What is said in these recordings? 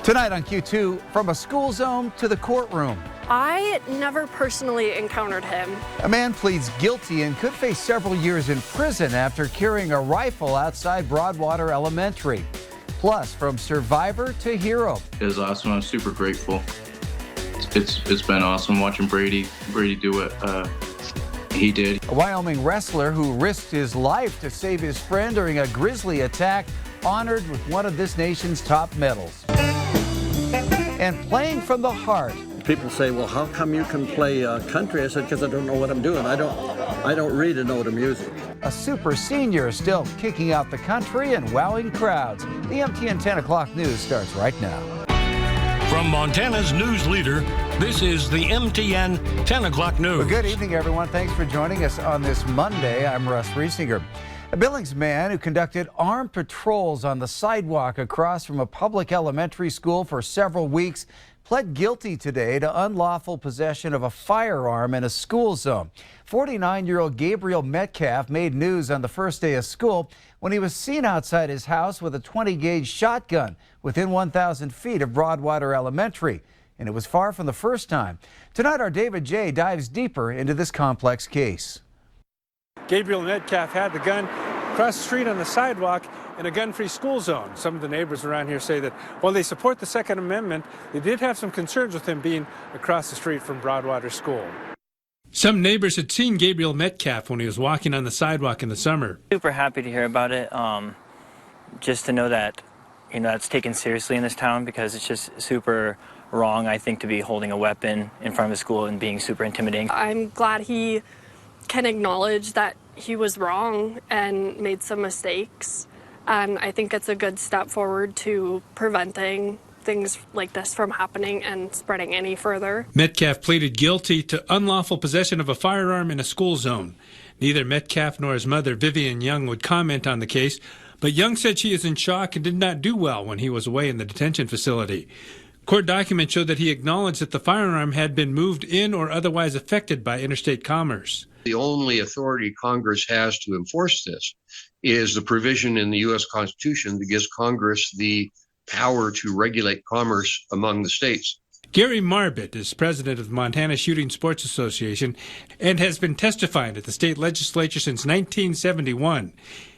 Tonight on Q2, from a school zone to the courtroom. I never personally encountered him. A man pleads guilty and could face several years in prison after carrying a rifle outside Broadwater Elementary. Plus, from survivor to hero. It was awesome. I'm super grateful. It's been awesome watching Brady do what he did. A Wyoming wrestler who risked his life to save his friend during a Grizzly attack, honored with one of this nation's top medals. And playing from the heart. People say, well, how come you can play country? I said, because I don't know what I'm doing. I don't read a note of music. A super senior still kicking out the country and wowing crowds. The MTN 10 o'clock news starts right now. From Montana's news leader, this is the MTN 10 o'clock news. Well, good evening, everyone. Thanks for joining us on this Monday. I'm Russ Riesinger. A Billings man who conducted armed patrols on the sidewalk across from a public elementary school for several weeks pled guilty today to unlawful possession of a firearm in a school zone. 49-year-old Gabriel Metcalf made news on the first day of school when he was seen outside his house with a 20-gauge shotgun within 1,000 feet of Broadwater Elementary. And it was far from the first time. Tonight, our David J. dives deeper into this complex case. Gabriel Metcalf had the gun across the street on the sidewalk in a gun-free school zone. Some of the neighbors around here say that while they support the Second Amendment, they did have some concerns with him being across the street from Broadwater School. Some neighbors had seen Gabriel Metcalf when he was walking on the sidewalk in the summer. Super happy to hear about it, just to know that, it's taken seriously in this town, because it's just super wrong, I think, to be holding a weapon in front of a school and being super intimidating. I'm glad he can acknowledge that he was wrong and made some mistakes. And I think it's a good step forward to preventing things like this from happening and spreading any further. Metcalf pleaded guilty to unlawful possession of a firearm in a school zone. Neither Metcalf nor his mother, Vivian Young, would comment on the case, but Young said she is in shock and did not do well when he was away in the detention facility. Court documents show that he acknowledged that the firearm had been moved in or otherwise affected by interstate commerce. The only authority Congress has to enforce this is the provision in the U.S. Constitution that gives Congress the power to regulate commerce among the states. Gary Marbett is president of the Montana Shooting Sports Association and has been testifying at the state legislature since 1971.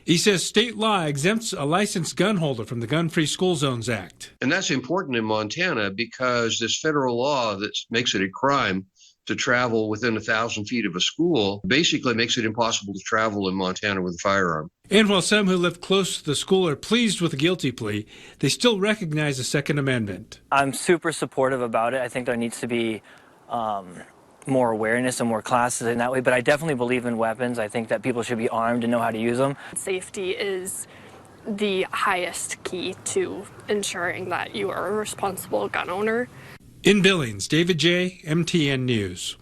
He says state law exempts a licensed gun holder from the Gun-Free School Zones Act. And that's important in Montana because this federal law that makes it a crime to travel within 1,000 feet of a school basically makes it impossible to travel in Montana with a firearm. And while some who live close to the school are pleased with the guilty plea, they still recognize the Second Amendment. I'm super supportive about it. I think there needs to be more awareness and more classes in that way, but I definitely believe in weapons. I think that people should be armed and know how to use them. Safety is the highest key to ensuring that you are a responsible gun owner. In Billings, David J., MTN News.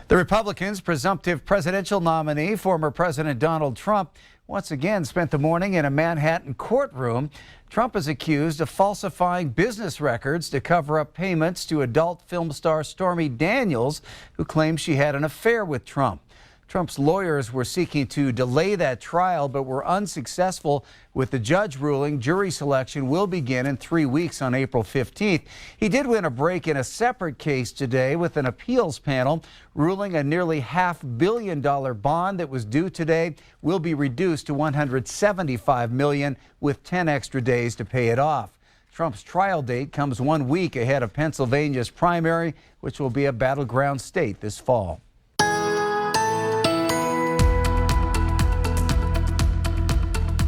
The Republicans' presumptive presidential nominee, former President Donald Trump, once again spent the morning in a Manhattan courtroom. Trump is accused of falsifying business records to cover up payments to adult film star Stormy Daniels, who claims she had an affair with Trump. Trump's lawyers were seeking to delay that trial, but were unsuccessful with the judge ruling jury selection will begin in 3 weeks on April 15th. He did win a break in a separate case today with an appeals panel ruling a nearly $500 million bond that was due today will be reduced to $175 million with 10 extra days to pay it off. Trump's trial date comes 1 week ahead of Pennsylvania's primary, which will be a battleground state this fall.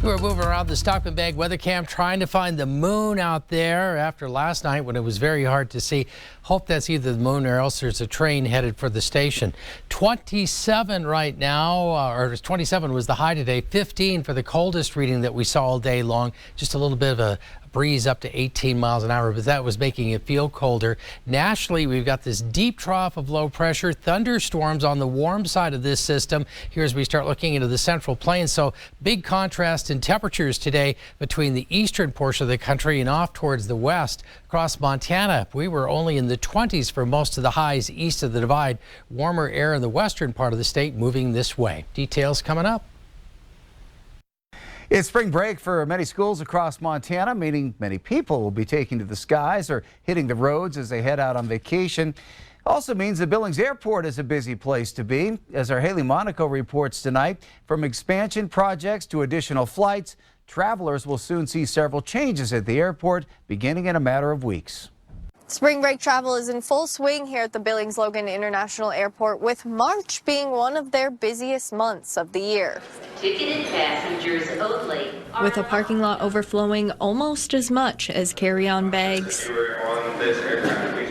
We're moving around the Stockman Bag weather cam trying to find the moon out there after last night when it was very hard to see. Hope that's either the moon or else there's a train headed for the station. 27 right now, or 27 was the high today, 15 for the coldest reading that we saw all day long. Just a little bit of a breeze up to 18 miles an hour, but that was making it feel colder. Nationally, we've got this deep trough of low pressure, thunderstorms on the warm side of this system here as we start looking into the Central Plains. So big contrast in temperatures today between the eastern portion of the country and off towards the west. Across Montana, we were only in the 20s for most of the highs east of the divide. Warmer air in the western part of the state moving this way. Details coming up. It's spring break for many schools across Montana, meaning many people will be taking to the skies or hitting the roads as they head out on vacation. Also means the Billings Airport is a busy place to be. As our Haley Monaco reports tonight, from expansion projects to additional flights, travelers will soon see several changes at the airport beginning in a matter of weeks. Spring break travel is in full swing here at the Billings Logan International Airport, with March being one of their busiest months of the year. Ticketed passengers only. With a parking lot overflowing almost as much as carry-on bags,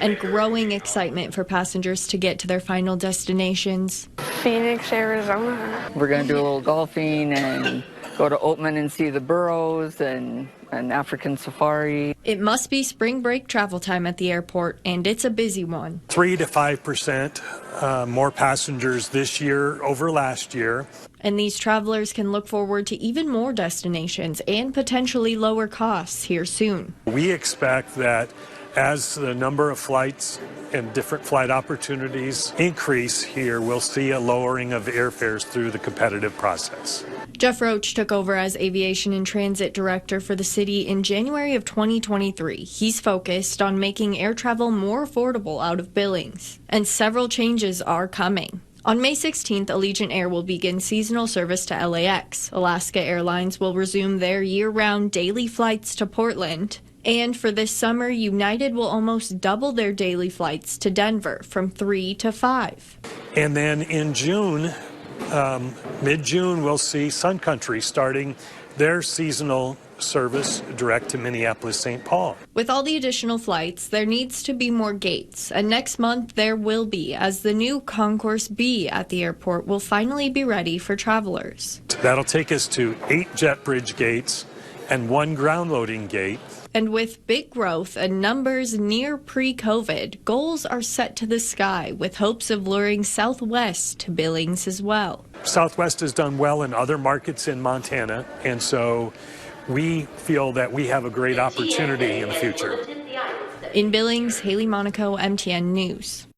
and growing excitement for passengers to get to their final destinations. Phoenix, Arizona. We're going to do a little golfing and go to Oatman and see the burros and an African safari. It must be spring break travel time at the airport, and it's a busy one. 3 to 5% more passengers this year over last year. And these travelers can look forward to even more destinations and potentially lower costs here soon. We expect that as the number of flights and different flight opportunities increase here, we'll see a lowering of airfares through the competitive process. Jeff Roach took over as Aviation and Transit Director for the city in January of 2023. He's focused on making air travel more affordable out of Billings, and several changes are coming. On May 16th, Allegiant Air will begin seasonal service to LAX. Alaska Airlines will resume their year-round daily flights to Portland. And for this summer, United will almost double their daily flights to Denver from 3 to 5. And then in June, mid-June, we'll see Sun Country starting their seasonal service direct to Minneapolis-St. Paul. With all the additional flights, there needs to be more gates. And next month, there will be, as the new Concourse B at the airport will finally be ready for travelers. That'll take us to 8 jet bridge gates and 1 ground loading gate. And with big growth and numbers near pre-COVID, goals are set to the sky with hopes of luring Southwest to Billings as well. Southwest has done well in other markets in Montana, and so we feel that we have a great opportunity in the future. In Billings, Haley Monaco, MTN News.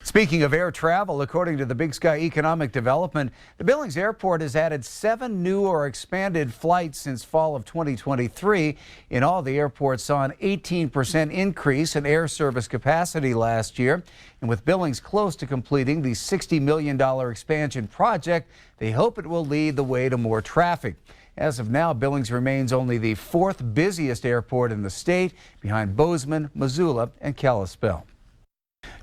Speaking of air travel, according to the Big Sky Economic Development, the Billings Airport has added 7 new or expanded flights since fall of 2023. In all, the airport saw an 18% increase in air service capacity last year. And with Billings close to completing the $60 million expansion project, they hope it will lead the way to more traffic. As of now, Billings remains only the 4th busiest airport in the state, behind Bozeman, Missoula, and Kalispell.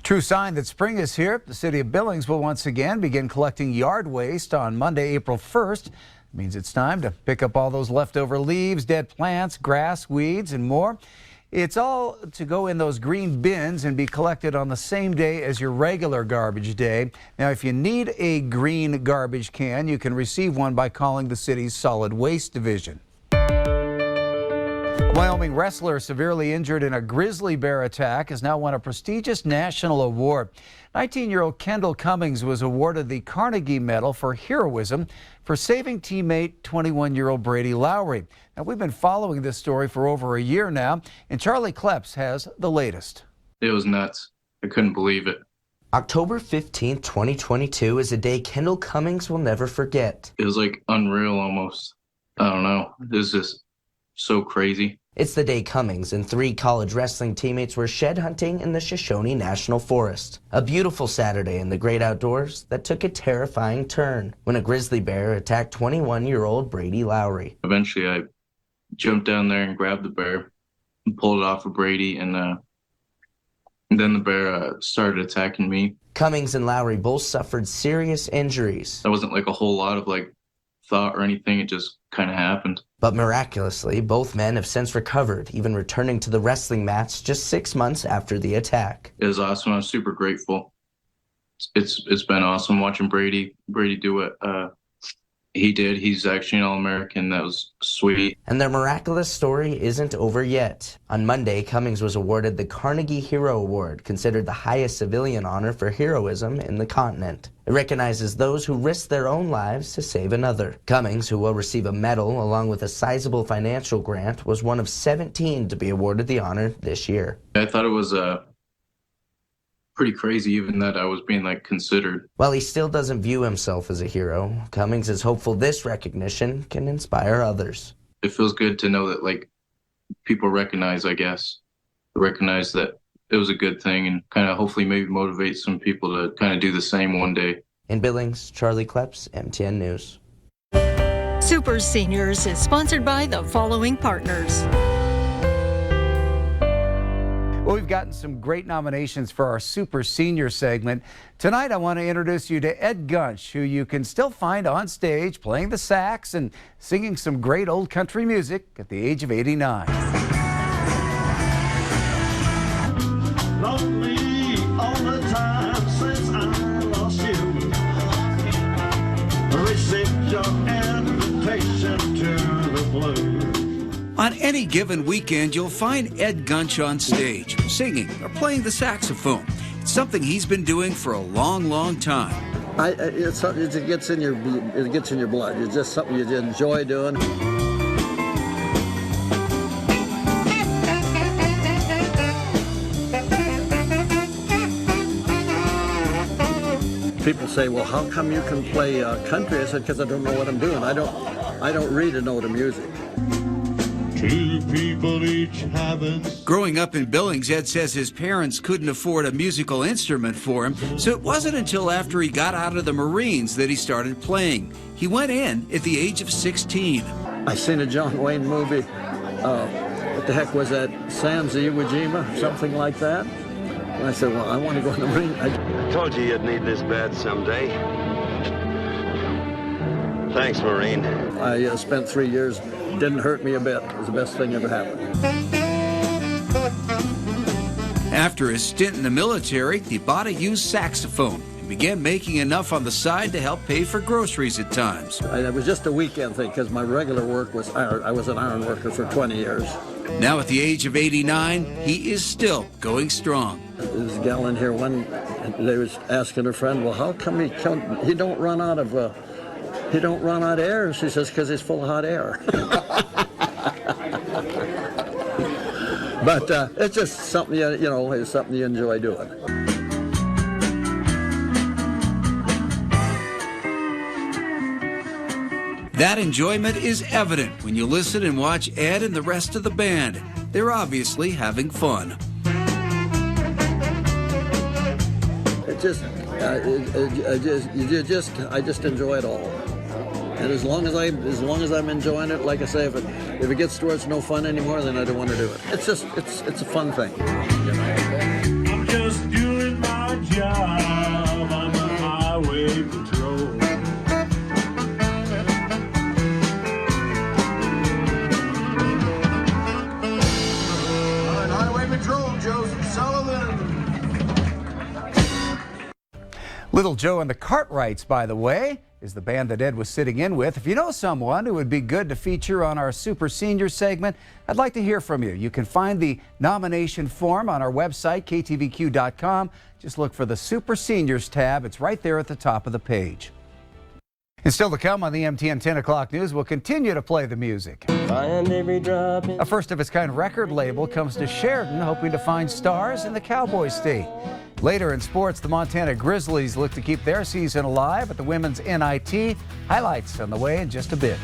True sign that spring is here. The city of Billings will once again begin collecting yard waste on Monday, April 1st. It means it's time to pick up all those leftover leaves, dead plants, grass, weeds, and more. It's all to go in those green bins and be collected on the same day as your regular garbage day. Now, if you need a green garbage can, you can receive one by calling the city's solid waste division. A Wyoming wrestler severely injured in a grizzly bear attack has now won a prestigious national award. 19-year-old Kendall Cummings was awarded the Carnegie Medal for heroism for saving teammate 21-year-old Brady Lowry. Now, we've been following this story for over a year now, and Charlie Kleps has the latest. It was nuts. I couldn't believe it. October 15, 2022 is a day Kendall Cummings will never forget. It was like unreal almost. I don't know. It was just so crazy. It's the day Cummings and 3 college wrestling teammates were shed hunting in the Shoshone National Forest. A beautiful Saturday in the great outdoors that took a terrifying turn when a grizzly bear attacked 21-year-old Brady Lowry. Eventually, I jumped down there and grabbed the bear and pulled it off of Brady, and then the bear started attacking me. Cummings and Lowry both suffered serious injuries. There wasn't like a whole lot of thought or anything. It just kind of happened. But miraculously, both men have since recovered, even returning to the wrestling mats just 6 months after the attack. It was awesome. I'm super grateful. It's been awesome watching Brady do what he did. He's actually an All-American. That was sweet. And their miraculous story isn't over yet. On Monday, Cummings was awarded the Carnegie Hero Award, considered the highest civilian honor for heroism in the continent. It recognizes those who risk their own lives to save another. Cummings, who will receive a medal along with a sizable financial grant, was one of 17 to be awarded the honor this year. I thought it was pretty crazy even that I was being like considered. While he still doesn't view himself as a hero, Cummings is hopeful this recognition can inspire others. It feels good to know that like people recognize that it was a good thing and kind of hopefully maybe motivate some people to kind of do the same one day. In Billings, Charlie Kleps, MTN News. Super Seniors is sponsored by the following partners. Well, we've gotten some great nominations for our Super Senior segment. Tonight, I want to introduce you to Ed Gunch, who you can still find on stage playing the sax and singing some great old country music at the age of 89. Lonely all the time since I lost you. Received your invitation to the blue. On any given weekend, you'll find Ed Gunch on stage, singing or playing the saxophone. It's something he's been doing for a long, long time. It gets in your blood. It's just something you enjoy doing. People say, "Well, how come you can play country?" I said, "Because I don't know what I'm doing. I don't read a note of music." Two people each having. Growing up in Billings, Ed says his parents couldn't afford a musical instrument for him, so it wasn't until after he got out of the Marines that he started playing. He went in at the age of 16. I seen a John Wayne movie. What the heck was that? Sands of Iwo Jima, something like that. And I said, "Well, I want to go in the Marine." I told you you'd need this bad someday. Thanks, Marine. I spent 3 years. Didn't hurt me a bit. It was the best thing ever happened. After his stint in the military, he bought a used saxophone and began making enough on the side to help pay for groceries at times. It was just a weekend thing because my regular work was iron. I was an iron worker for 20 years. Now at the age of 89, he is still going strong. There was a gal in here they was asking her friend, "Well, how come he don't run out of air?" And she says, "Because he's full of hot air." But it's just something it's something you enjoy doing. That enjoyment is evident when you listen and watch Ed and the rest of the band. They're obviously having fun. I just enjoy it all. And as long as I'm enjoying it, like I say, if it gets to where it's no fun anymore, then I don't want to do it. It's a fun thing. I'm just doing my job. I'm a highway patrol. All right, highway patrol, Joseph Sullivan. Little Joe and the Cartwrights, by the way, is the band that Ed was sitting in with. If you know someone who would be good to feature on our Super Senior segment, I'd like to hear from you. You can find the nomination form on our website, ktvq.com. Just look for the Super Seniors tab. It's right there at the top of the page. And still to come on the MTN 10 o'clock news, we'll continue to play the music. A first-of-its-kind record label comes to Sheridan, hoping to find stars in the Cowboy State. Later in sports, the Montana Grizzlies look to keep their season alive at the women's NIT. Highlights on the way in just a bit.